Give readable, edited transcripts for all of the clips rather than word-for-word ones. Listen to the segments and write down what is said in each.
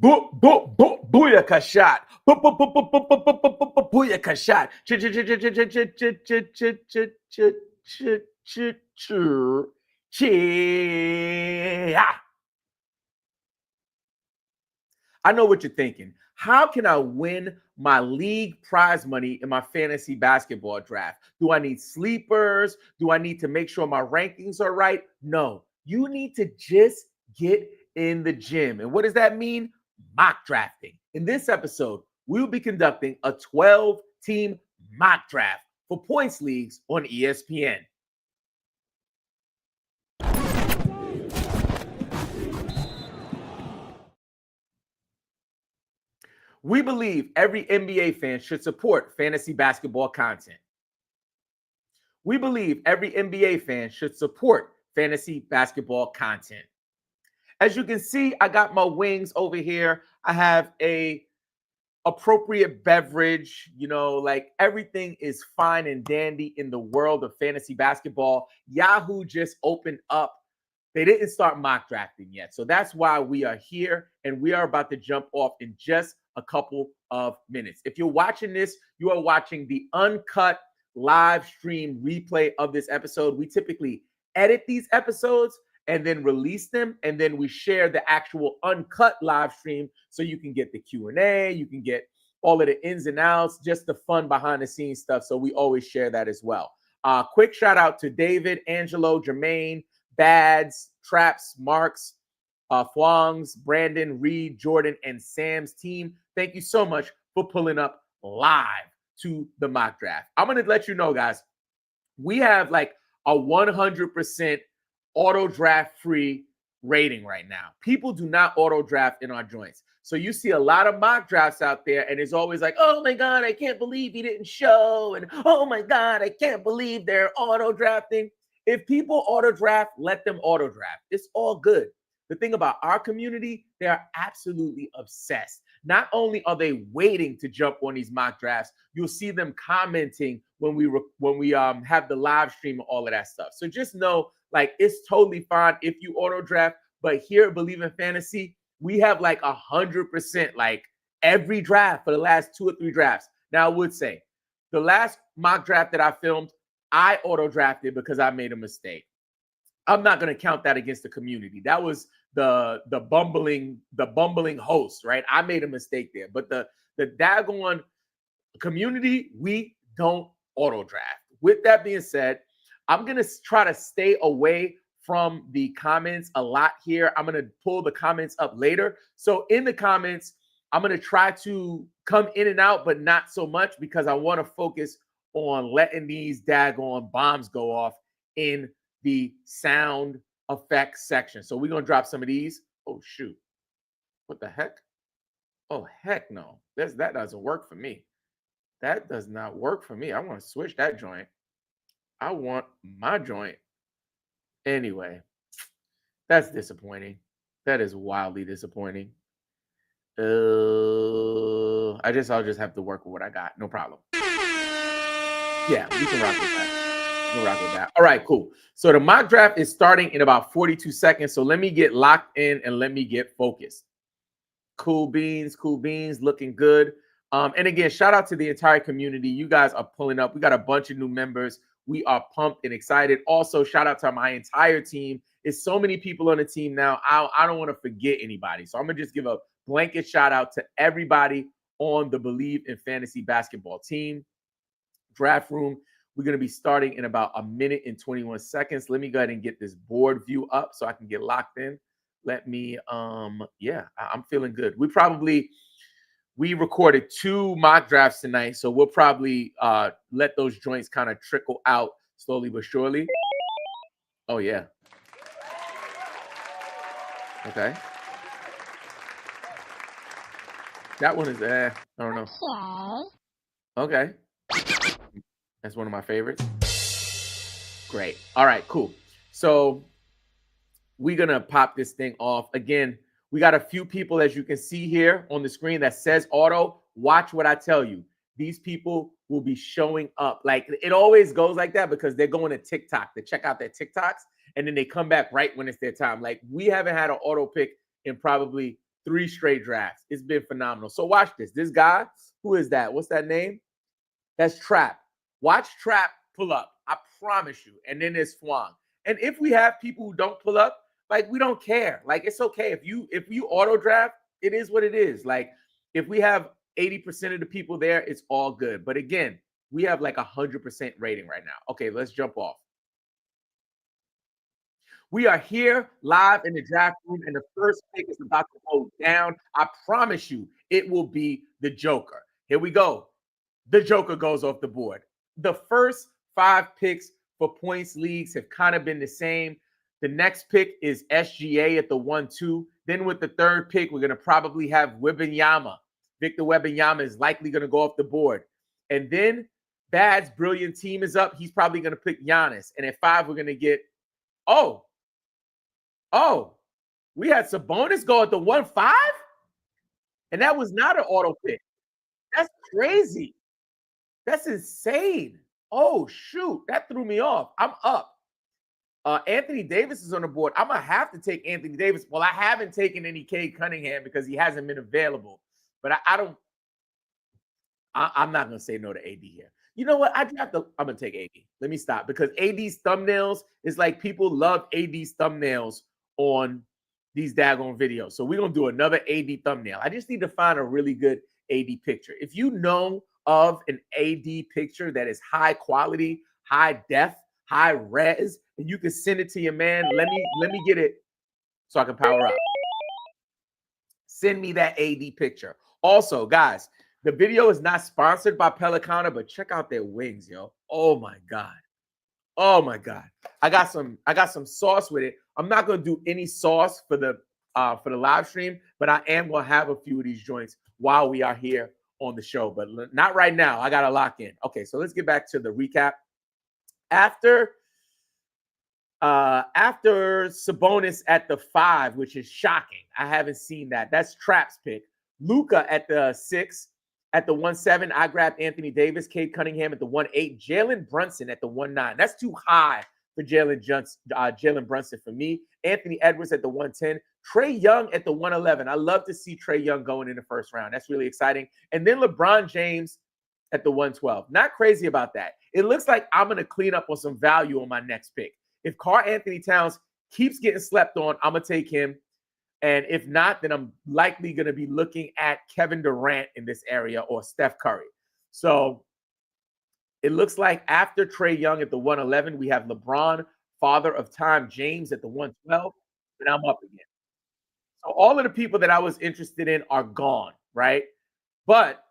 Booyaka shot. Booyaka shot. I know what you're thinking. How can I win my league prize money in my fantasy basketball draft? Do I need sleepers? Do I need to make sure my rankings are right? No, you need to just get in the gym. And what does that mean? Mock drafting. In this episode, we will be conducting a 12-team mock draft for points leagues on ESPN. We believe every NBA fan should support fantasy basketball content. We believe every NBA fan should support fantasy basketball content. As you can see, I got my wings over here. I have a appropriate beverage, like everything is fine and dandy in the world of fantasy basketball. Yahoo just opened up. They didn't start mock drafting yet. So that's why we are here, and we are about to jump off in just a couple of minutes. If you're watching this, you are watching the uncut live stream replay of this episode. We typically edit these episodes and then release them, and then we share the actual uncut live stream so you can get the Q&A, you can get all of the ins and outs, just the fun behind the scenes stuff. So we always share that as well. Quick shout out to David, Angelo, Jermaine, Bads, Traps, Marks, Fwongs, Brandon, Reed, Jordan, and Sam's team. Thank you so much for pulling up live to the mock draft. I'm going to let you know, guys, we have like a 100% auto draft free rating right now. People do not auto draft in our joints. So you see a lot of mock drafts out there, and it's always like, oh my God, I can't believe he didn't show. And oh my God, I can't believe they're auto drafting. If people auto draft, let them auto draft. It's all good. The thing about our community, they are absolutely obsessed. Not only are they waiting to jump on these mock drafts, you'll see them commenting when we have the live stream and all of that stuff. So just know, like, it's totally fine if you auto draft. But here at Believe in Fantasy, we have like 100%, like every draft for the last 2 or 3 drafts. Now, I would say the last mock draft that I filmed, I auto drafted because I made a mistake. I'm not going to count that against the community. That was the bumbling host, right? I made a mistake there. But the daggone community, we don't auto draft. With that being said, I'm going to try to stay away from the comments a lot here. I'm going to pull the comments up later. So in the comments, I'm going to try to come in and out, but not so much, because I want to focus on letting these daggone bombs go off in the sound effects section. So we're going to drop some of these. Oh, shoot. What the heck? Oh, heck no. That doesn't work for me. That does not work for me. I want to switch that joint. I want my joint. Anyway, that's disappointing. That is wildly disappointing. I'll just have to work with what I got. No problem. Yeah, we can rock with that. All right, cool. So the mock draft is starting in about 42 seconds. So let me get locked in and let me get focused. Cool beans, looking good. And again, shout out to the entire community. You guys are pulling up. We got a bunch of new members. We are pumped and excited. Also, shout out to my entire team. It's so many people on the team now. I don't want to forget anybody. So I'm going to just give a blanket shout out to everybody on the Believe in Fantasy basketball team. Draft room, we're going to be starting in about 1 minute and 21 seconds. Let me go ahead and get this board view up so I can get locked in. Let me, I'm feeling good. We recorded 2 mock drafts tonight, so we'll probably let those joints kind of trickle out slowly but surely. Oh, yeah. Okay. That one is, I don't know. Okay. That's one of my favorites. Great. All right, cool. So we're going to pop this thing off. Again, we got a few people, as you can see here on the screen, that says auto. Watch what I tell you. These people will be showing up. Like, it always goes like that because they're going to TikTok to check out their TikToks, and then they come back right when it's their time. Like, we haven't had an auto pick in probably 3 straight drafts. It's been phenomenal. So watch this. This guy, who is that? What's that name? That's Trap. Watch Trap pull up. I promise you. And then there's Fwang. And if we have people who don't pull up, like, we don't care. Like, it's okay. If you auto draft, it is what it is. Like, if we have 80% of the people there, it's all good. But again, we have like 100% rating right now. Okay, let's jump off. We are here live in the draft room, and the first pick is about to go down. I promise you, it will be the Joker. Here we go. The Joker goes off the board. The first 5 picks for points leagues have kind of been the same. The next pick is SGA at the 1-2. Then with the third pick, we're going to probably have Wembanyama. Victor Wembanyama is likely going to go off the board. And then Bad's brilliant team is up. He's probably going to pick Giannis. And at 5, we're going to get, we had Sabonis go at the 1-5? And that was not an auto pick. That's crazy. That's insane. Oh, shoot. That threw me off. I'm up. Anthony Davis is on the board. I'm going to have to take Anthony Davis. Well, I haven't taken any Cade Cunningham because he hasn't been available. But I'm not going to say no to AD here. You know what? I'm going to take AD. Let me stop, because AD's thumbnails is like, people love AD's thumbnails on these daggone videos. So we're going to do another AD thumbnail. I just need to find a really good AD picture. If you know of an AD picture that is high quality, high def, high res, and you can send it to your man, let me get it so I can power up. Send me that AD picture. Also, guys, the video is not sponsored by Pelicana, but check out their wings, yo. Oh my God. Oh my God. I got some sauce with it. I'm not gonna do any sauce for the live stream, but I am gonna have a few of these joints while we are here on the show, but not right now. I gotta lock in. Okay, so let's get back to the recap. After Sabonis at the 5, which is shocking. I haven't seen that. That's Trap's pick. Luka at the 6. At the 1-7, I grabbed Anthony Davis, Cade Cunningham at the 1-8, Jalen Brunson at the 1-9. That's too high for Jalen Brunson for me. Anthony Edwards at the 1-10, Trae Young at the 1-11. I love to see Trae Young going in the first round. That's really exciting. And then LeBron James at the 1-12. Not crazy about that. It looks like I'm going to clean up on some value on my next pick. If Karl-Anthony Towns keeps getting slept on, I'm going to take him. And if not, then I'm likely going to be looking at Kevin Durant in this area or Steph Curry. So it looks like after Trae Young at the 1-11, we have LeBron, Father of Time, James at the 1-12, and I'm up again. So all of the people that I was interested in are gone, right? But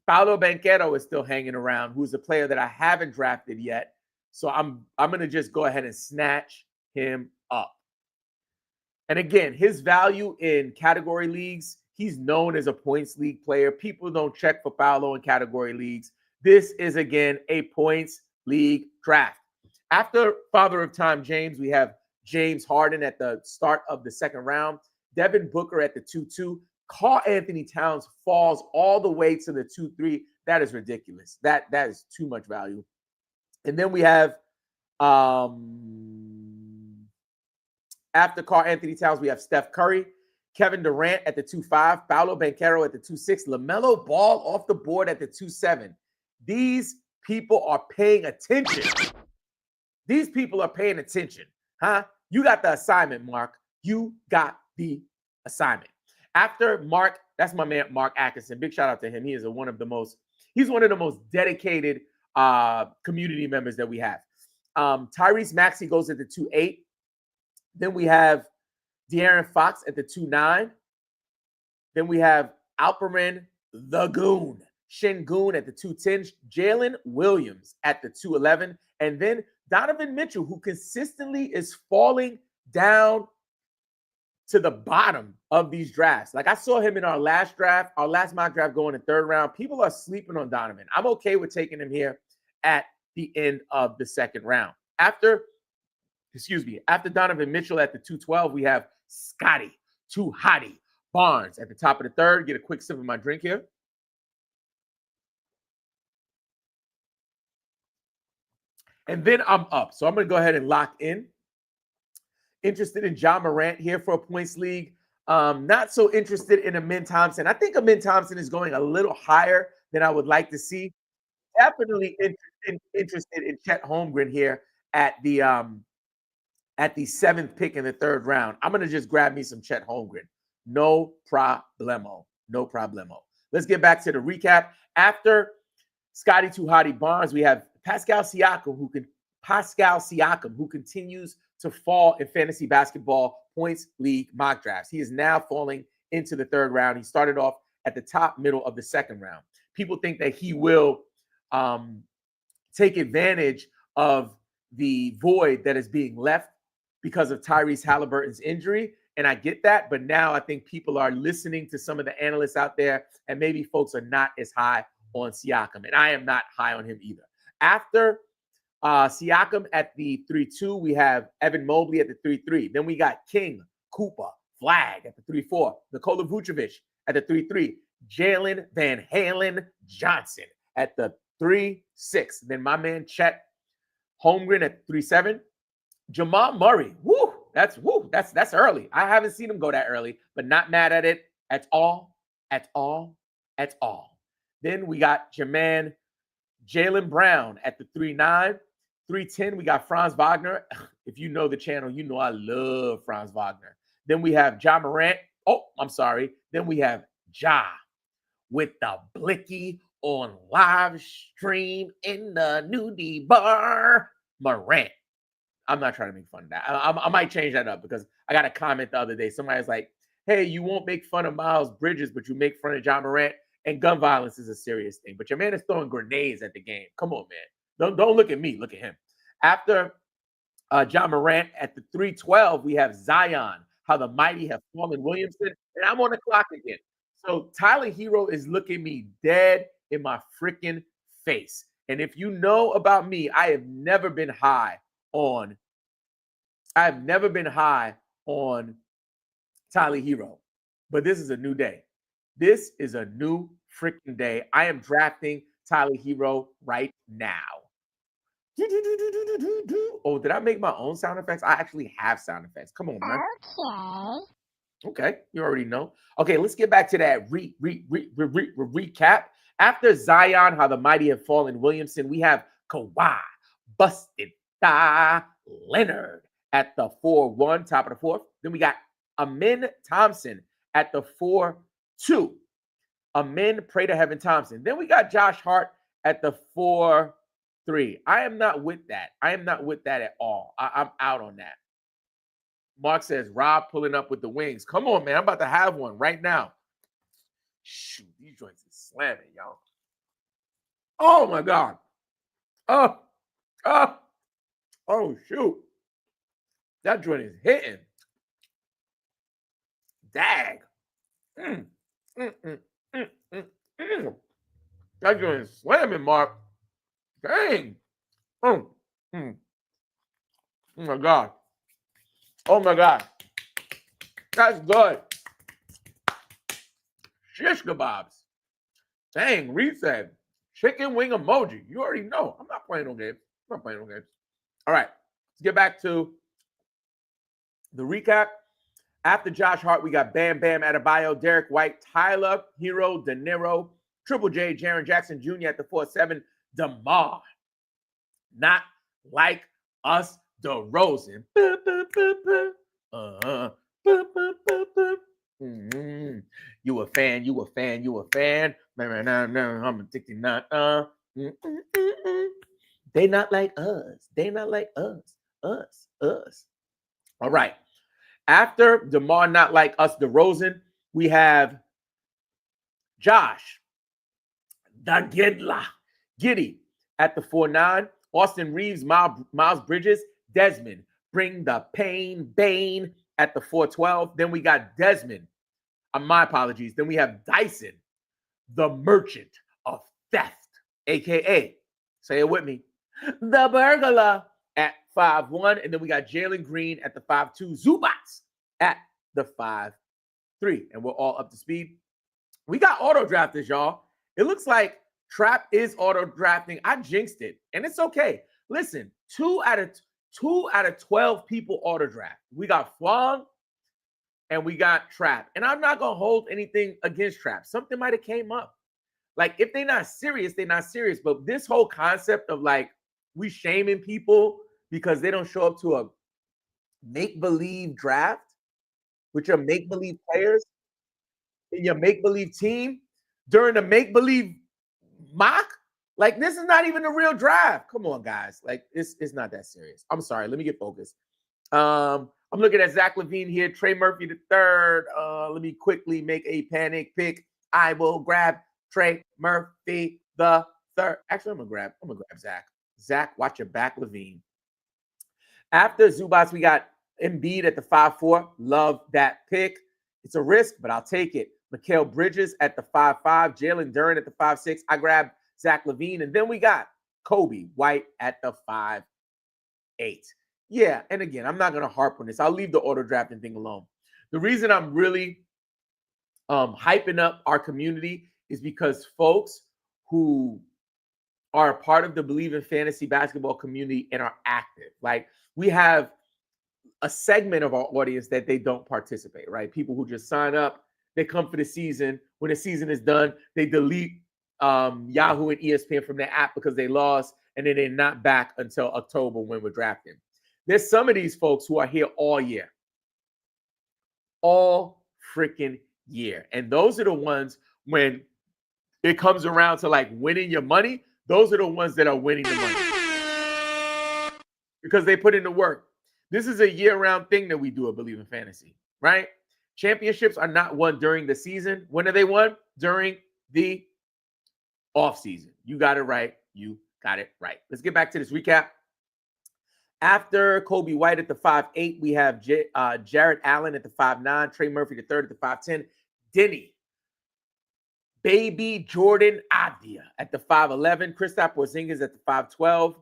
Paolo Banchero is still hanging around, who's a player that I haven't drafted yet. So I'm going to just go ahead and snatch him up. And again, his value in category leagues, he's known as a points league player. People don't check for Paolo in category leagues. This is, again, a points league draft. After Father of Time James, we have James Harden at the start of the second round, Devin Booker at the 2-2. Karl-Anthony Towns falls all the way to the 2-3. That is ridiculous. That is too much value. And then we have after Karl-Anthony Towns, we have Steph Curry, Kevin Durant at the 2-5, Paolo Banchero at the 2-6, LaMelo Ball off the board at the 2-7. These people are paying attention. These people are paying attention, huh? You got the assignment, Mark. You got the assignment. After Mark, that's my man, Mark Atkinson. Big shout out to him. He is one of the most dedicated community members that we have. Tyrese Maxey goes at the 2-8. Then we have De'Aaron Fox at the 2-9. Then we have Alperen the Goon, Şengün at the 2-10. Jalen Williams at the 2-11. And then Donovan Mitchell, who consistently is falling down to the bottom of these drafts. Like, I saw him in our last mock draft going in third round. People are sleeping on Donovan. I'm okay with taking him here at the end of the second round. After Donovan Mitchell at the 2-12, we have Scotty, Too Hottie Barnes at the top of the third. Get a quick sip of my drink here. And then I'm up. So I'm going to go ahead and lock in. Interested in Ja Morant here for a points league. Not so interested in Amin Thompson. I think Amin Thompson is going a little higher than I would like to see. Definitely interested in Chet Holmgren here at the seventh pick in the third round. I'm gonna just grab me some Chet Holmgren. No problemo. No problemo. Let's get back to the recap. After Scotty Tuhati Barnes, we have Pascal Siakam, who continues to fall in fantasy basketball points league mock drafts. He is now falling into the third round. He started off at the top middle of the second round. People think that he will take advantage of the void that is being left because of Tyrese Halliburton's injury. And I get that, but now I think people are listening to some of the analysts out there, and maybe folks are not as high on Siakam, and I am not high on him either. After Siakam at the 3-2, we have Evan Mobley at the 3-3. Then we got King, Cooper, Flag at the 3-4, Nikola Vucevic at the 3-3, Jalen Van Halen Johnson at the 3-6. Then my man Chet Holmgren at 3-7. Jamal Murray, that's early. I haven't seen him go that early, but not mad at it at all. Then we got Jalen Brown at the 3-9. 3-10, we got Franz Wagner. If you know the channel, you know I love Franz Wagner. Then we have Ja Morant. Then we have Ja with the blicky on live stream in the nudie bar. Morant. I'm not trying to make fun of that. I might change that up because I got a comment the other day. Somebody was like, hey, you won't make fun of Miles Bridges, but you make fun of Ja Morant. And gun violence is a serious thing. But your man is throwing grenades at the game. Come on, man. Don't look at me. Look at him. After Ja Morant at the 3-12, we have Zion, how the mighty have fallen Williamson. And I'm on the clock again. So Tyler Hero is looking me dead in my freaking face. And if you know about me, I have never been high on Tyler Hero. But this is a new day. This is a new freaking day. I am drafting Tyler Hero right now. Oh, did I make my own sound effects? I actually have sound effects. Come on, man. Okay, you already know. Okay, let's get back to that recap. After Zion, how the mighty have fallen Williamson, we have Kawhi, busted Leonard at the 4-1, top of the fourth. Then we got Amin Thompson at the 4-2. Amin, pray to heaven Thompson. Then we got Josh Hart at the 4-3. I am not with that. I am not with that at all. I'm out on that. Mark says, Rob pulling up with the wings. Come on, man. I'm about to have one right now. Shoot, these joints are slamming, y'all. Oh, my God. Oh, shoot. That joint is hitting. Dag. That joint is slamming, Mark. Dang. Oh my God. Oh my God. That's good. Shish kebabs. Dang, reset. Chicken wing emoji. You already know. I'm not playing no games. All right. Let's get back to the recap. After Josh Hart, we got Bam Bam Adebayo, Derek White, Tyler Hero, De Niro, Triple J, Jaren Jackson Jr. at the 4-7, DeMar. Not like us, DeRozan. You a fan. I'm addicted. They not like us. Us. All right. After DeMar not like us, DeRozan, we have Josh, the Giddy at the 4-9. Austin Reeves, Miles Bridges, Desmond, bring the pain, Bane at the 4-12. Then we got Desmond. My apologies. Then we have Dyson, the merchant of theft, a.k.a., say it with me, the burglar at 5-1. And then we got Jalen Green at the 5-2, Zubats at the 5-3. And we're all up to speed. We got auto drafters, y'all. It looks like Trap is auto drafting. I jinxed it, and it's okay. Listen, 2 out of 12 people auto draft. We got Flong, and we got Trap. And I'm not gonna hold anything against Trap. Something might have came up. Like, if they're not serious, they're not serious. But this whole concept of like we shaming people because they don't show up to a make-believe draft with your make-believe players in your make-believe team during the make-believe mock. Like, this is not even a real draft. Come on, guys. Like, it's not that serious. I'm sorry. Let me get focused. I'm looking at Zach LaVine here. Trey Murphy the third. Let me quickly make a panic pick. I will grab Trey Murphy the third. Actually, I'm gonna grab Zach. Zach, watch your back, LaVine. After Zubats, we got Embiid at the 5-4. Love that pick. It's a risk, but I'll take it. Mikal Bridges at the 5-5. Jalen Duren at the 5-6. I grabbed Zach LaVine. And then we got Kobe White at the 5-8. Yeah, and again, I'm not going to harp on this. I'll leave the auto drafting thing alone. The reason I'm really hyping up our community is because folks who are a part of the Believe in Fantasy Basketball community and are active. Like, we have a segment of our audience that they don't participate, right? People who just sign up, they come for the season. When the season is done, they delete Yahoo and ESPN from their app because they lost, and then they're not back until October when we're drafting. There's some of these folks who are here all year. All freaking year. And those are the ones, when it comes around to like winning your money, those are the ones that are winning the money because they put in the work. This is a year-round thing that we do at Believe in Fantasy, right? Championships are not won during the season. When are they won? During the offseason. You got it right. You got it right. Let's get back to this recap. After Kobe White at the 5'8", we have Jarrett Allen at the 5'9", Trey Murphy the third at the 5'10", Denny, Baby Jordan Avdia at the 5'11", Kristaps Porzingis at the 5'12",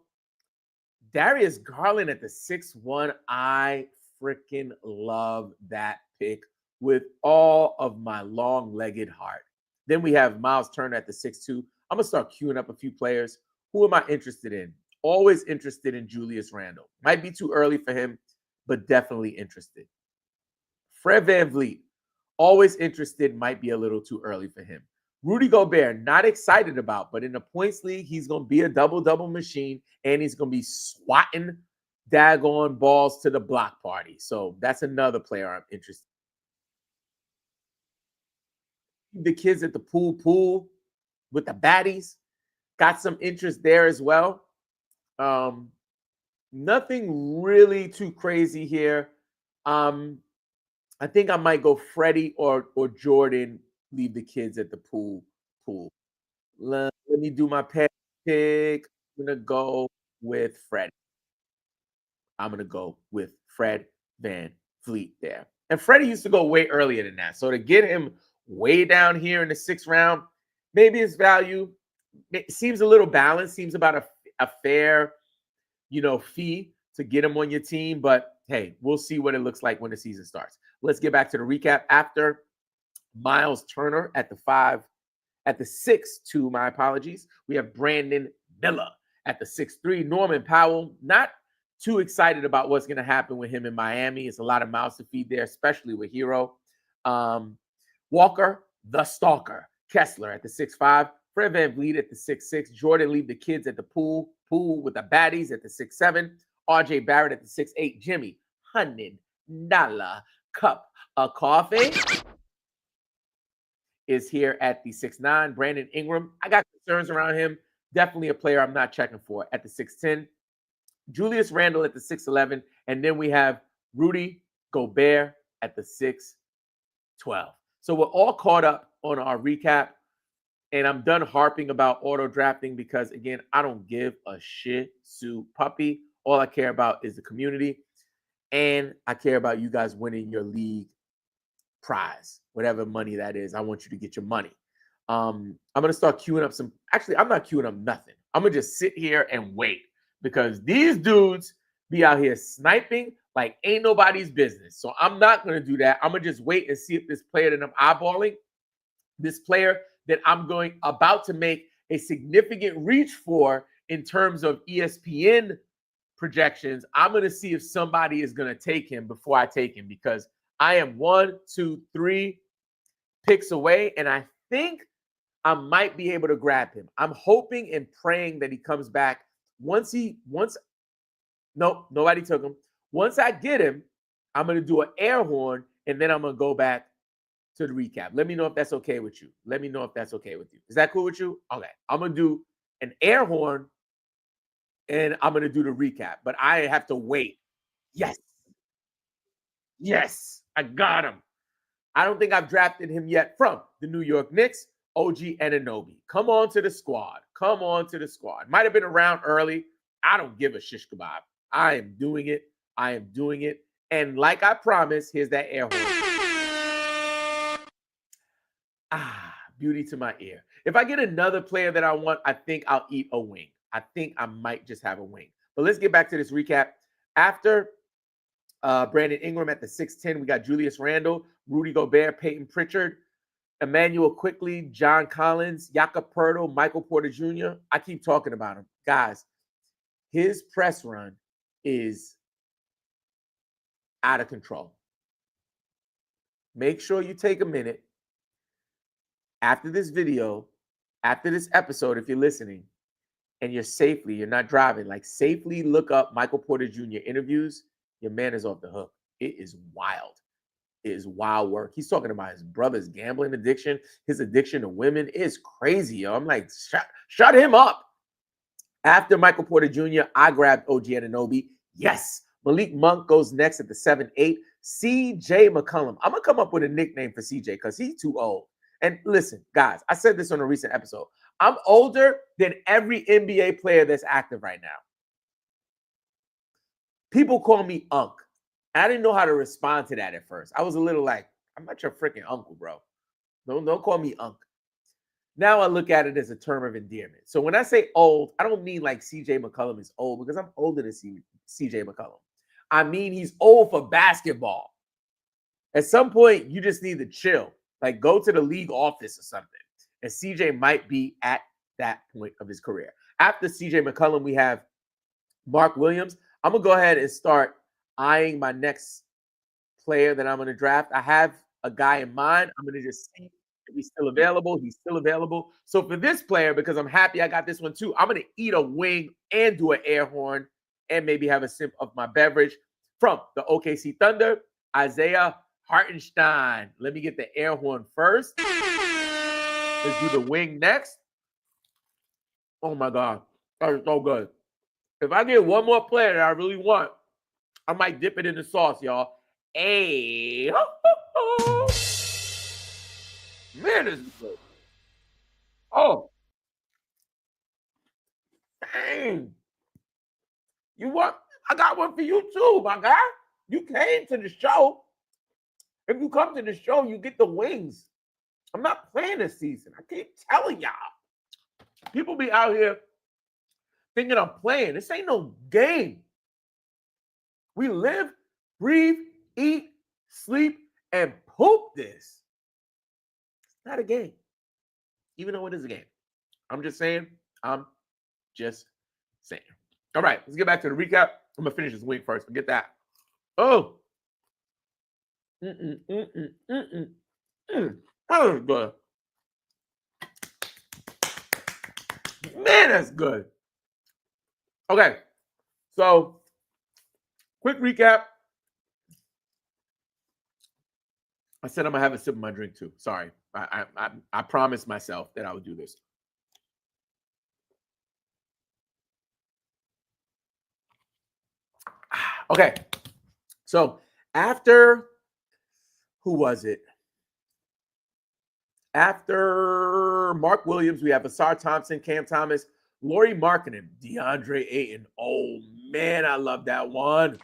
Darius Garland at the 6'1". I freaking love that pick with all of my long-legged heart. Then we have Miles Turner at the 6'2". I'm going to start queuing up a few players. Who am I interested in? Always interested in Julius Randle. Might be too early for him, but definitely interested. Fred VanVleet. Always interested. Might be a little too early for him. Rudy Gobert, not excited about, but in the points league, he's going to be a double-double machine, and he's going to be swatting daggone balls to the block party. So that's another player I'm interested in. The kids at the pool with the baddies, got some interest there as well. Nothing really too crazy here. I think I might go Freddie or Jordan, leave the kids at the pool. Let me do my pick. I'm going to go with Freddie. I'm going to go with Fred VanVleet there. And Freddie used to go way earlier than that. So to get him way down here in the 6th round, maybe his value seems a little balanced, seems about a fair, fee to get him on your team. But hey, we'll see what it looks like when the season starts. Let's get back to the recap. After Miles Turner at the 6'2", my apologies, we have Brandon Miller at the 6'3". Norman Powell, not too excited about what's going to happen with him in Miami. It's a lot of mouths to feed there, especially with Hero. Walker, the Stalker, Kessler at the 6'5". Fred VanVleet at the 6'6". Jordan, leave the kids at the pool with the baddies at the 6'7". RJ Barrett at the 6'8". Jimmy, $100 cup of coffee is here at the 6'9". Brandon Ingram, I got concerns around him. Definitely a player I'm not checking for at the 6'10". Julius Randle at the 6'11". And then we have Rudy Gobert at the 6'12". So we're all caught up on our recap. And I'm done harping about auto drafting because, again, I don't give a shit Sue puppy. All I care about is the community. And I care about you guys winning your league prize, whatever money that is. I want you to get your money. I'm going to start queuing up some. Actually, I'm not queuing up nothing. I'm going to just sit here and wait because these dudes be out here sniping like ain't nobody's business. So I'm not going to do that. I'm going to just wait and see if this player that I'm eyeballing, this player that I'm about to make a significant reach for in terms of ESPN projections, I'm going to see if somebody is going to take him before I take him because I am 1, 2, 3 picks away, and I think I might be able to grab him. I'm hoping and praying that he comes back. Nope, nobody took him. Once I get him, I'm going to do an air horn, and then I'm going to go back to the recap. Let me know if that's okay with you. Let me know if that's okay with you. Is that cool with you? Okay. I'm going to do an air horn, and I'm going to do the recap, but I have to wait. Yes. Yes. I got him. I don't think I've drafted him yet from the New York Knicks, OG Anunoby. Come on to the squad. Come on to the squad. Might have been around early. I don't give a shish kebab. I am doing it. I am doing it. And like I promised, here's that air horn. Ah, beauty to my ear. If I get another player that I want, I think I'll eat a wing. I think I might just have a wing. But let's get back to this recap. After Brandon Ingram at the 6'10", we got Julius Randle, Rudy Gobert, Peyton Pritchard, Emmanuel Quickly, John Collins, Jakob Poeltl, Michael Porter Jr. I keep talking about him. Guys, his press run is out of control. Make sure you take a minute after this video, after this episode, if you're listening, and you're not driving, like safely look up Michael Porter Jr. interviews. Your man is off the hook. It is wild. It is wild work. He's talking about his brother's gambling addiction, his addiction to women. It's crazy, yo. I'm like, shut him up. After Michael Porter Jr., I grabbed OG Anunoby. Yes. Malik Monk goes next at the 7-8. CJ McCollum. I'm going to come up with a nickname for CJ because he's too old. And listen, guys, I said this on a recent episode. I'm older than every NBA player that's active right now. People call me Unc. I didn't know how to respond to that at first. I was a little like, I'm not your freaking uncle, bro. Don't call me Unc. Now I look at it as a term of endearment. So when I say old, I don't mean like CJ McCollum is old because I'm older than CJ McCollum. I mean he's old for basketball. At some point, you just need to chill. Like go to the league office or something. And CJ might be at that point of his career. After CJ McCollum, we have Mark Williams. I'm going to go ahead and start eyeing my next player that I'm going to draft. I have a guy in mind. I'm going to just see if he's still available. He's still available. So for this player, because I'm happy I got this one too, I'm going to eat a wing and do an air horn and maybe have a sip of my beverage from the OKC Thunder, Isaiah Hartenstein. Let me get the air horn first. Let's do the wing next. Oh my God. That is so good. If I get one more player that I really want, I might dip it in the sauce, y'all. Hey. Man, this is good. Oh. Dang. You want? I got one for you too, my guy. You came to the show. If you come to the show, you get the wings. I'm not playing this season. I keep telling y'all. People be out here thinking I'm playing. This ain't no game. We live, breathe, eat, sleep, and poop this. It's not a game. Even though it is a game. I'm just saying. I'm just saying. All right, let's get back to the recap. I'm going to finish this wing first. Forget that. Oh. That was good. Man, that's good. Okay, so quick recap. I said I'm gonna have a sip of my drink too. Sorry, I promised myself that I would do this. Okay, so after who was it? After Mark Williams, we have Asar Thompson, Cam Thomas, Lauri Markkanen, DeAndre Ayton. Oh, man, I love that one.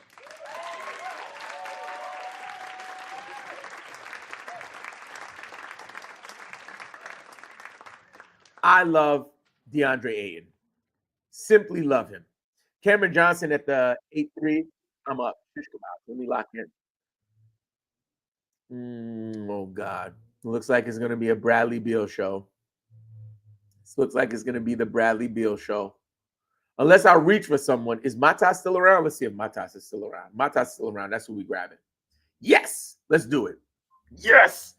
I love DeAndre Ayton. Simply love him. Cameron Johnson at the 8-3. I'm up. Let me lock in. Oh, God. Looks like it's going to be a Bradley Beal show. This looks like it's going to be the Bradley Beal show. Unless I reach for someone. Is Matas still around? Let's see if Matas is still around. Matas is still around. That's who we grabbing. Yes, let's do it. Yes.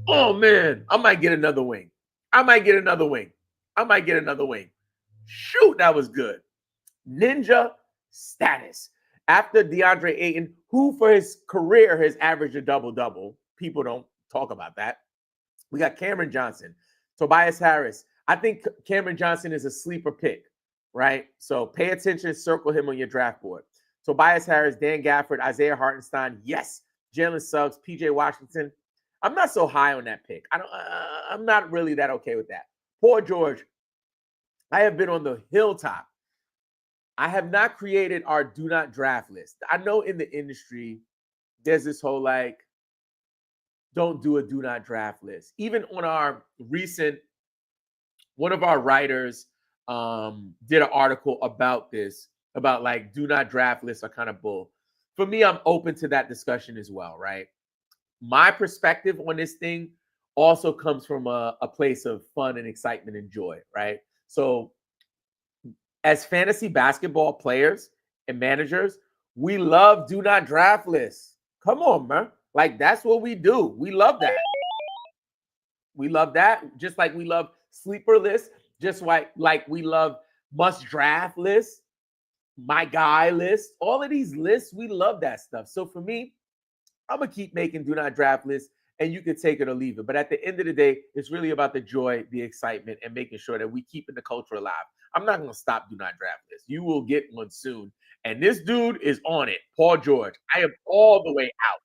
Oh man, I might get another wing. I might get another wing. I might get another wing. Shoot, that was good. Ninja status. After DeAndre Ayton, who for his career has averaged a double-double. People don't talk about that. We got Cameron Johnson, Tobias Harris. I think Cameron Johnson is a sleeper pick, right? So pay attention, circle him on your draft board. Tobias Harris, Dan Gafford, Isaiah Hartenstein, yes. Jalen Suggs, PJ Washington. I'm not so high on that pick. I'm not really that okay with that. Paul George, I have been on the hilltop. I have not created our do not draft list. I know in the industry, there's this whole like, don't do a do not draft list. Even on our recent, one of our writers did an article about this, about like do not draft lists are kind of bull. For me, I'm open to that discussion as well, right? My perspective on this thing also comes from a place of fun and excitement and joy, right? So as fantasy basketball players and managers, we love do not draft lists. Come on, man. Like that's what we do. We love that. We love that. Just like we love sleeper lists, just like we love must draft lists, my guy list, all of these lists, we love that stuff. So for me, I'm gonna keep making do not draft lists, and you can take it or leave it. But at the end of the day, it's really about the joy, the excitement, and making sure that we keeping the culture alive. I'm not gonna stop do not draft lists. You will get one soon, and this dude is on it. Paul George, I am all the way out.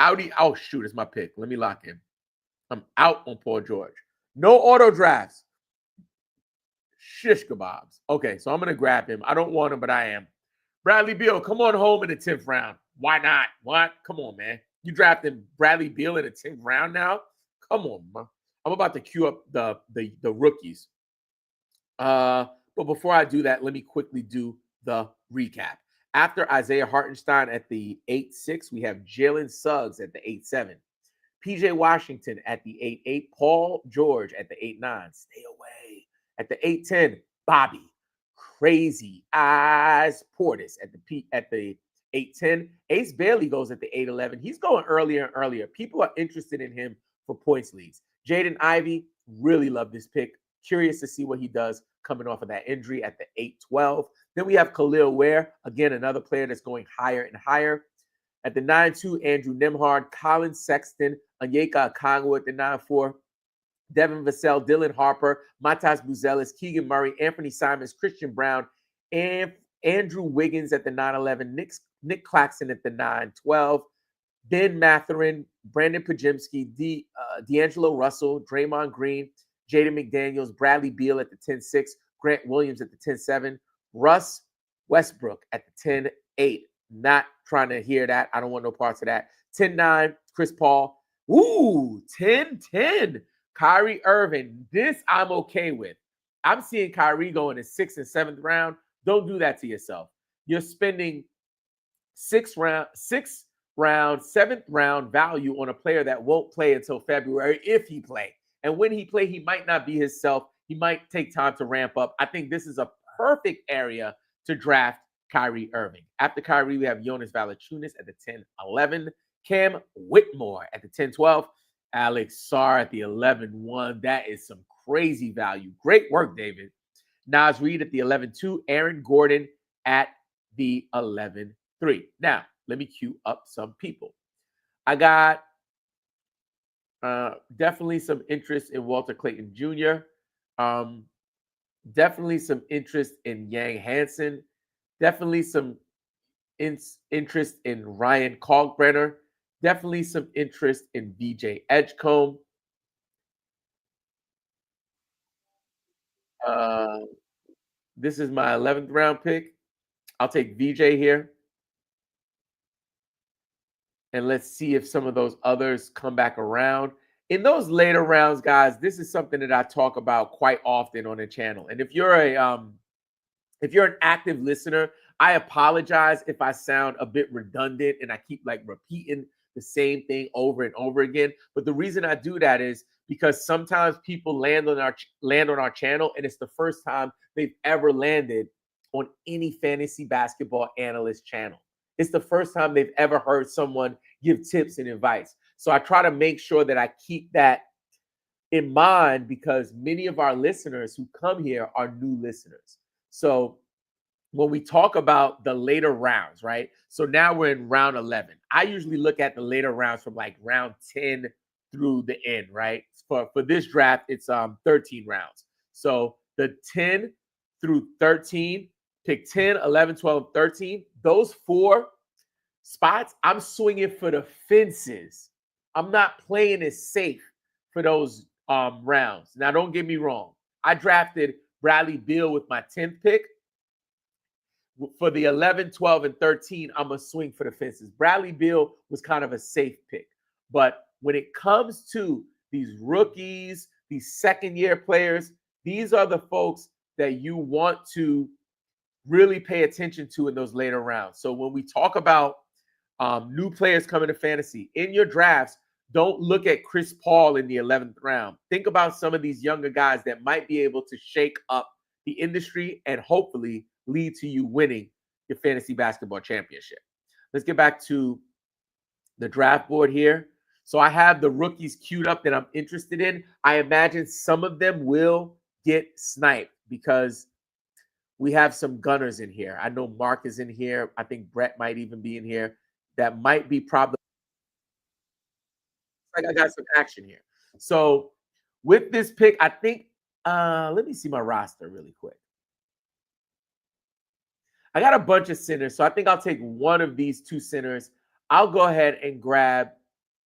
Audi, oh shoot, it's my pick. Let me lock in. I'm out on Paul George. No auto drafts. Shish kebabs. Okay, so I'm gonna grab him. I don't want him, but I am. Bradley Beal, come on home in the 10th round. Why not? What? Come on, man. You drafted Bradley Beal in the 10th round now? Come on, man. I'm about to queue up the rookies. But before I do that, let me quickly do the recap. After Isaiah Hartenstein at the 8-6, we have Jalen Suggs at the 8-7. PJ Washington at the 8-8. Paul George at the 8-9. Stay away. At the 8-10, Bobby Crazy Eyes Portis at the 8-10. Ace Bailey goes at the 8-11. He's going earlier and earlier. People are interested in him for points leagues. Jaden Ivey, really love this pick. Curious to see what he does coming off of that injury at the 8-12. Then we have Khalil Ware, again, another player that's going higher and higher. At the 9-2, Andrew Nimhard, Colin Sexton, Onyeka Okongwu at the 9-4. Devin Vassell, Dylan Harper, Matas Buzelis, Keegan Murray, Anthony Simons, Christian Brown, and Andrew Wiggins at the 9-11, Nick Claxton at the 9-12, Ben Mathurin, Brandon Pajemski, D'Angelo Russell, Draymond Green, Jaden McDaniels, Bradley Beal at the 10-6, Grant Williams at the 10-7, Russ Westbrook at the 10-8. Not trying to hear that. I don't want no parts of that. 10-9, Chris Paul. Ooh, 10-10. Kyrie Irving, this I'm okay with. I'm seeing Kyrie go in the 6th and 7th round. Don't do that to yourself. You're spending 6th round, 7th round value on a player that won't play until February if he play. And when he play, he might not be himself. He might take time to ramp up. I think this is a perfect area to draft Kyrie Irving. After Kyrie, we have Jonas Valanciunas at the 10-11, Cam Whitmore at the 10-12, Alex Sarr at the 11-1. That is some crazy value. Great work, David. Naz Reid at the 11-2. Aaron Gordon at the 11-3. Now, let me queue up some people. I got definitely some interest in Walter Clayton Jr. Definitely some interest in Yang Hansen. Definitely some interest in Ryan Kalkbrenner. Definitely some interest in VJ Edgecombe. This is my 11th round pick. I'll take VJ here. And let's see if some of those others come back around. In those later rounds, guys, this is something that I talk about quite often on the channel. And if you're an active listener, I apologize if I sound a bit redundant and I keep like repeating the same thing over and over again. But the reason I do that is because sometimes people land on our channel and it's the first time they've ever landed on any fantasy basketball analyst channel. It's the first time they've ever heard someone give tips and advice. So I try to make sure that I keep that in mind because many of our listeners who come here are new listeners. So when we talk about the later rounds, right? So now we're in round 11. I usually look at the later rounds from like round 10 through the end, right? For this draft, it's 13 rounds. So the 10 through 13, pick 10, 11, 12, 13. Those four spots, I'm swinging for the fences. I'm not playing it safe for those rounds. Now, don't get me wrong. I drafted Bradley Beal with my 10th pick. For the 11, 12, and 13, I'm going to swing for the fences. Bradley Beal was kind of a safe pick. But when it comes to these rookies, these second-year players, these are the folks that you want to really pay attention to in those later rounds. So when we talk about new players coming to fantasy, in your drafts, don't look at Chris Paul in the 11th round. Think about some of these younger guys that might be able to shake up the industry and hopefully lead to you winning your fantasy basketball championship. Let's get back to the draft board here. So I have the rookies queued up that I'm interested in. I imagine some of them will get sniped because we have some gunners in here. I know Mark is in here. I think Brett might even be in here. That might be probably like I got some action here. So with this pick, I think let me see my roster really quick. I got a bunch of centers, so I think I'll take one of these two centers. I'll go ahead and grab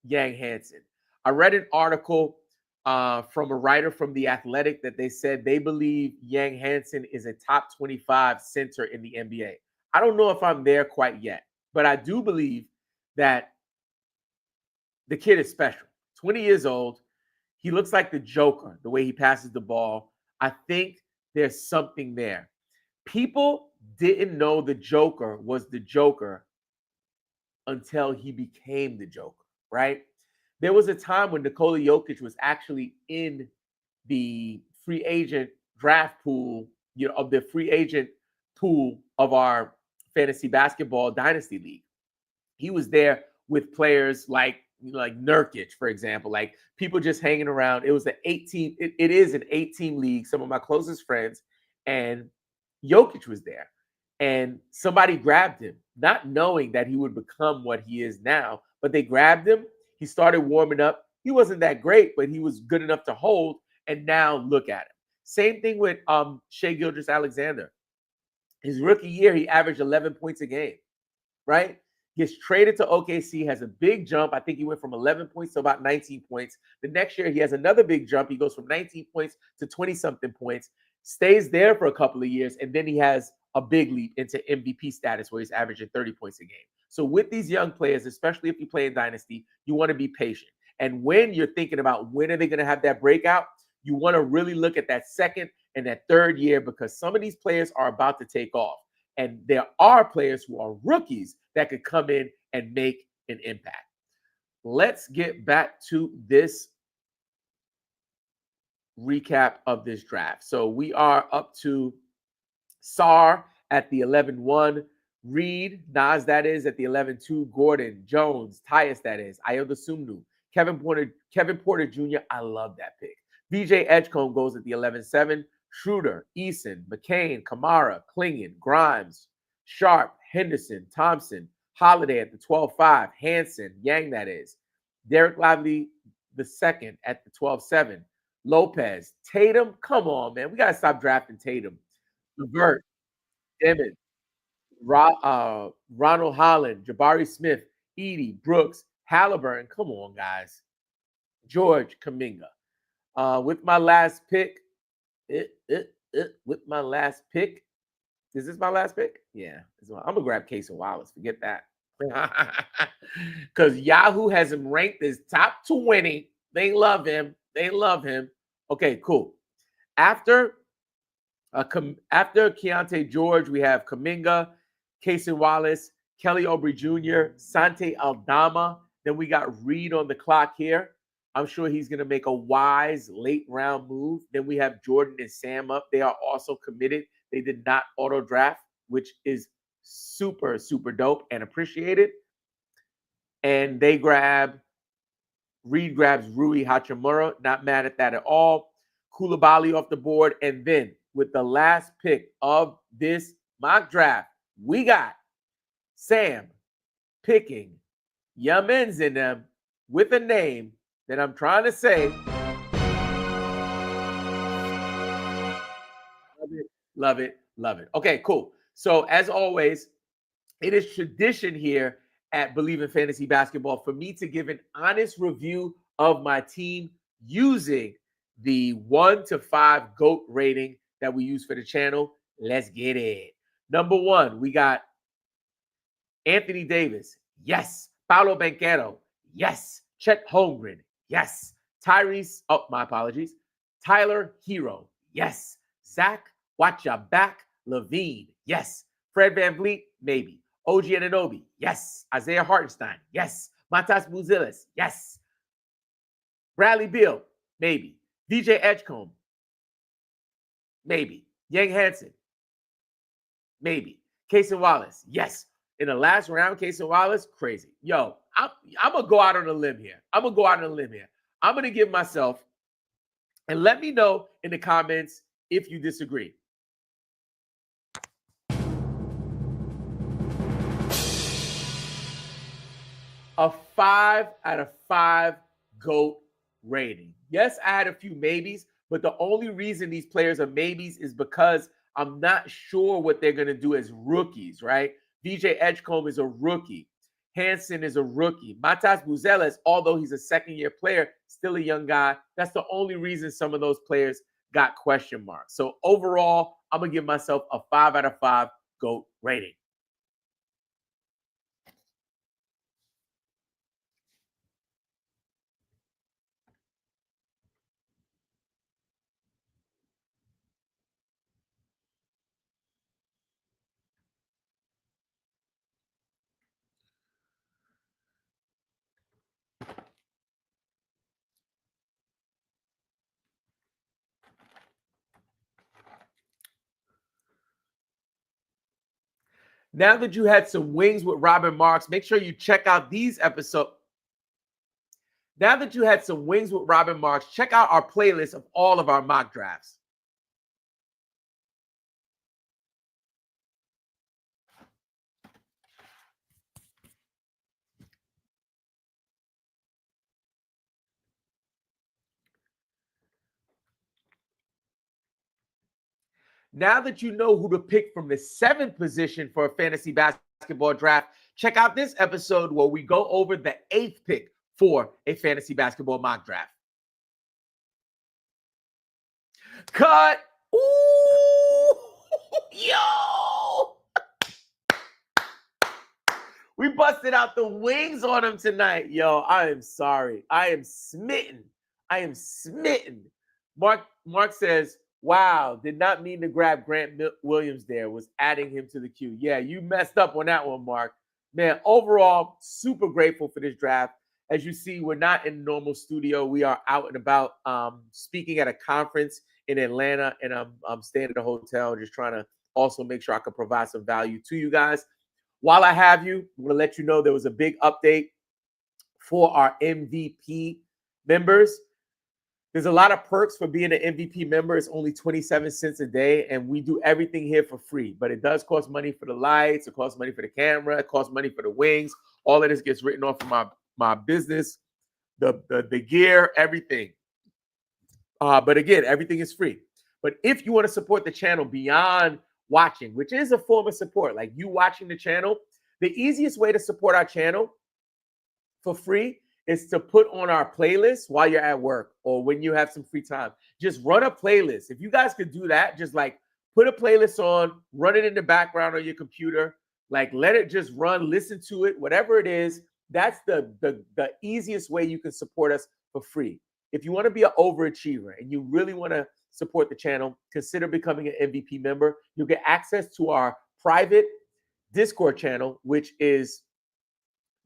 Yang Hansen. I read an article from a writer from The Athletic that they said they believe Yang Hansen is a top 25 center in the NBA. I don't know if I'm there quite yet, but I do believe that the kid is special. 20 years old. He looks like the Joker, the way he passes the ball. I think there's something there. People didn't know the Joker was the Joker until he became the Joker, right? There was a time when Nikola Jokic was actually in the free agent draft pool, of the free agent pool of our fantasy basketball dynasty league. He was there with players like Nurkic, for example, like people just hanging around. It was an 18. It is an 18 league. Some of my closest friends, and Jokic was there, and somebody grabbed him, not knowing that he would become what he is now. But they grabbed him. He started warming up. He wasn't that great, but he was good enough to hold. And now look at him. Same thing with Shai Gilgeous-Alexander. His rookie year, he averaged 11 points a game, right? Gets traded to OKC, has a big jump. I think he went from 11 points to about 19 points. The next year, he has another big jump. He goes from 19 points to 20-something points, stays there for a couple of years, and then he has a big leap into MVP status where he's averaging 30 points a game. So with these young players, especially if you play in Dynasty, you want to be patient. And when you're thinking about when are they going to have that breakout, you want to really look at that second and that third year because some of these players are about to take off. And there are players who are rookies that could come in and make an impact. Let's get back to this recap of this draft. So we are up to Sarr at the 11-1, Reed, Nas, that is, at the 11-2, Gordon, Jones, Tyus, that is, Ayoda Sumnu, Kevin Porter Jr., I love that pick. VJ Edgecombe goes at the 11-7, Schroeder, Eason, McCain, Kamara, Klingon, Grimes, Sharp, Henderson, Thompson, Holiday at the 12-5, Hanson, Yang, that is, Derek Lively the second at the 12-7, Lopez, Tatum, come on, man. We got to stop drafting Tatum. Levert, Emmett, Ronald Holland, Jabari Smith, Edie, Brooks, Halliburton. Come on, guys. George Kuminga. With my last pick, with my last pick, is this my last pick? Yeah. I'm going to grab Casey Wallace. Forget that. Because Yahoo has him ranked as top 20. They love him. They love him. Okay, cool. After Keontae George, we have Kuminga, Casey Wallace, Kelly Oubre Jr., Sante Aldama. Then we got Reed on the clock here. I'm sure he's going to make a wise late round move. Then we have Jordan and Sam up. They are also committed. They did not auto draft, which is Super, super dope and appreciated. And they Reed grabs Rui Hachimura. Not mad at that at all. Koulibaly off the board. And then with the last pick of this mock draft, we got Sam picking Yamens in them with a name that I'm trying to say. Love it, love it, love it. Okay, cool. So as always, it is tradition here at Believe in Fantasy Basketball for me to give an honest review of my team using the 1 to 5 GOAT rating that we use for the channel. Let's get it. Number 1, we got Anthony Davis. Yes. Paolo Banchero. Yes. Chet Holmgren. Yes. Tyrese. Oh, my apologies. Tyler Hero. Yes. Zach Watcha-Back Levine. Yes. Fred VanVleet. Maybe. OG Anunoby. Yes. Isaiah Hartenstein. Yes. Matas Buzelis. Yes. Bradley Beal. Maybe. DJ Edgecombe. Maybe. Yang Hansen. Maybe. Casey Wallace. Yes. In the last round, Casey Wallace, crazy. Yo, I'm going to go out on a limb here. I'm going to give myself, and let me know in the comments if you disagree. A 5 out of 5 GOAT rating. Yes, I had a few maybes, but the only reason these players are maybes is because I'm not sure what they're going to do as rookies, right? DJ Edgecombe is a rookie. Hansen is a rookie. Matas Buzelis, although he's a second-year player, still a young guy. That's the only reason some of those players got question marks. So overall, I'm going to give myself a 5 out of 5 GOAT rating. Now that you had some wings with Robin Marks, make sure you check out these episodes. Now that you had some wings with Robin Marks, check out our playlist of all of our mock drafts. Now that you know who to pick from the 7th position for a fantasy basketball draft, check out this episode where we go over the 8th pick for a fantasy basketball mock draft. Cut. Ooh, yo. We busted out the wings on him tonight. Yo, I am sorry. I am smitten. Mark says, wow, did not mean to grab Grant Williams there. Was adding him to the queue. Yeah, you messed up on that one, Mark. Man, overall, super grateful for this draft. As you see, we're not in a normal studio. We are out and about speaking at a conference in Atlanta, and I'm staying at a hotel, just trying to also make sure I can provide some value to you guys. While I have you, I'm going to let you know there was a big update for our MVP members. There's a lot of perks for being an MVP member. It's only 27 cents a day, and we do everything here for free. But it does cost money for the lights. It costs money for the camera. It costs money for the wings. All of this gets written off of my business, the gear, everything. But again, everything is free. But if you want to support the channel beyond watching, which is a form of support, like you watching the channel, the easiest way to support our channel for free is to put on our playlist while you're at work or when you have some free time. Just run a playlist. If you guys could do that, just like put a playlist on, run it in the background on your computer, like let it just run, listen to it, whatever it is. That's the easiest way you can support us for free. If you want to be an overachiever and you really want to support the channel, consider becoming an MVP member. You'll get access to our private Discord channel, which is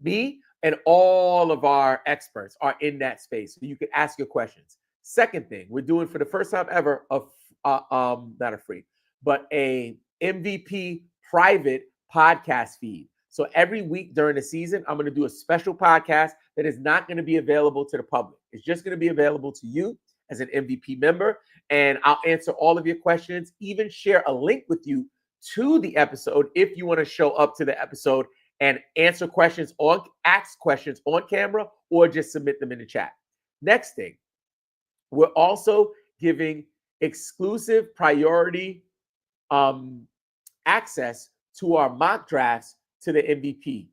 me and all of our experts are in that space. So you can ask your questions. Second thing, we're doing for the first time ever, not a free, but a MVP private podcast feed. So every week during the season, I'm going to do a special podcast that is not going to be available to the public. It's just going to be available to you as an MVP member. And I'll answer all of your questions, even share a link with you to the episode if you want to show up to the episode and ask questions on camera, or just submit them in the chat. Next thing, we're also giving exclusive priority access to our mock drafts to the MVP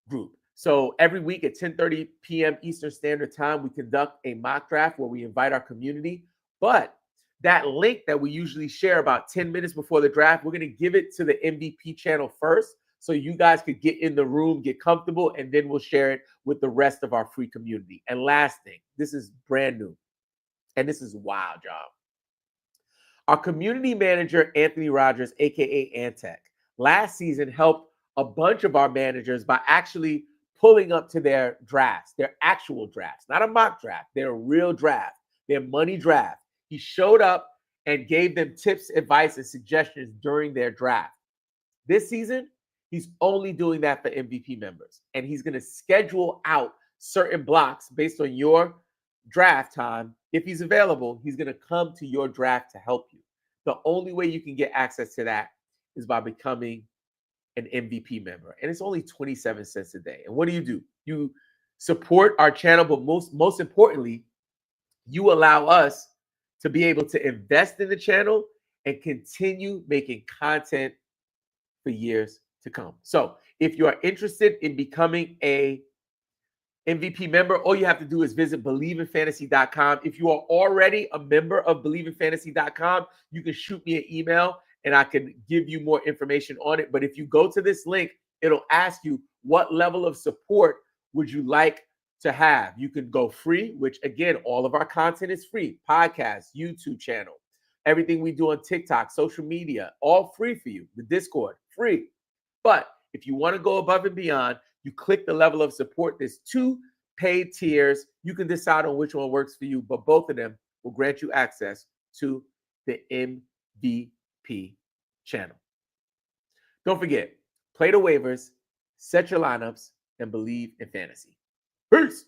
group. So every week at 10:30 p.m. Eastern Standard Time, we conduct a mock draft where we invite our community. But that link that we usually share about 10 minutes before the draft, we're going to give it to the MVP channel first, so you guys could get in the room, get comfortable, and then we'll share it with the rest of our free community. And last thing, this is brand new, and this is wild, y'all. Our community manager, Anthony Rogers, aka Antec, last season helped a bunch of our managers by actually pulling up to their drafts, their actual drafts, not a mock draft, their real draft, their money draft. He showed up and gave them tips, advice, and suggestions during their draft. This season, he's only doing that for MVP members, and he's going to schedule out certain blocks based on your draft time. If he's available, he's going to come to your draft to help you. The only way you can get access to that is by becoming an MVP member, and it's only 27 cents a day. And what do? You support our channel, but most importantly, you allow us to be able to invest in the channel and continue making content for years to come. So if you are interested in becoming a MVP member, all you have to do is visit BelieveInFantasy.com. If you are already a member of BelieveInFantasy.com, you can shoot me an email and I can give you more information on it. But if you go to this link, it'll ask you what level of support would you like to have. You can go free, which again, all of our content is free. Podcast, YouTube channel, everything we do on TikTok, social media, all free for you. The Discord, free. But if you want to go above and beyond, you click the level of support. There's 2 paid tiers. You can decide on which one works for you, but both of them will grant you access to the MVP channel. Don't forget, play the waivers, set your lineups, and believe in fantasy. Peace.